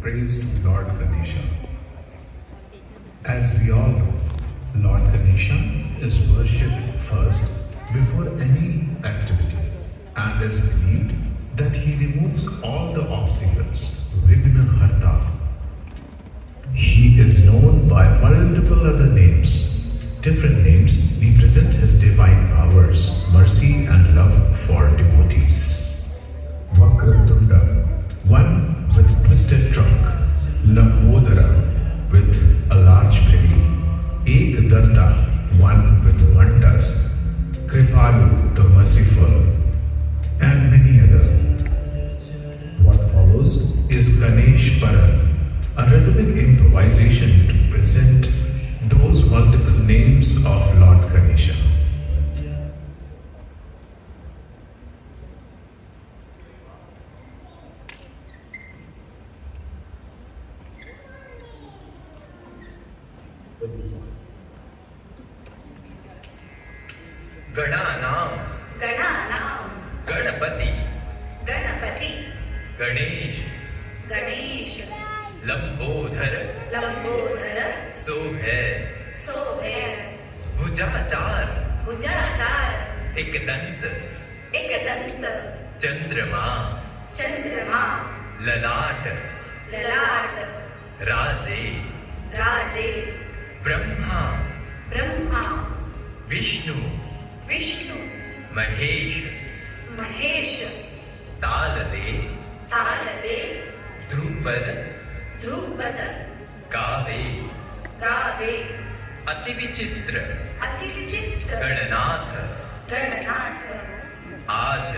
praise to Lord Ganesha. As we all know, Lord Ganesha is worshipped first before any activity and is believed that he removes all the obstacles, Vigna Harta. He is known by multiple other names. Different names represent his divine powers, mercy and love for devotees. Vakratunda, one with twisted trunk. Lambodara, with a large belly. Ekdanta, one with one tusk. Kripalu, the merciful, and many other. What follows is Ganesh Paran, a rhythmic improvisation to present those multiple names of Lord Ganesha. गणानां Ganpati Ganesh Lambodar सोहै भुजाचार एक दंत चंद्रमा ललाट राजे ब्रह्मा विष्णु महेश तालदे ध्रुपद कावे अति विचित्र गणनाथ आज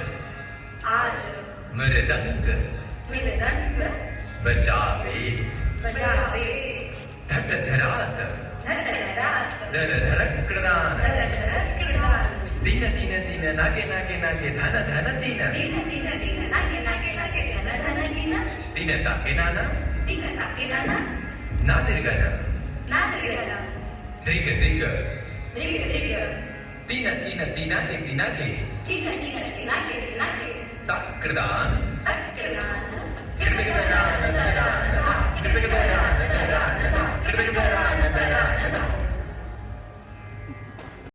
मृदंग बजावे धटधरात धरधरकृदान दिन नागे धन दिन दिन ताके नाना नादिर्गन द्रिग तीनागे तक्रदान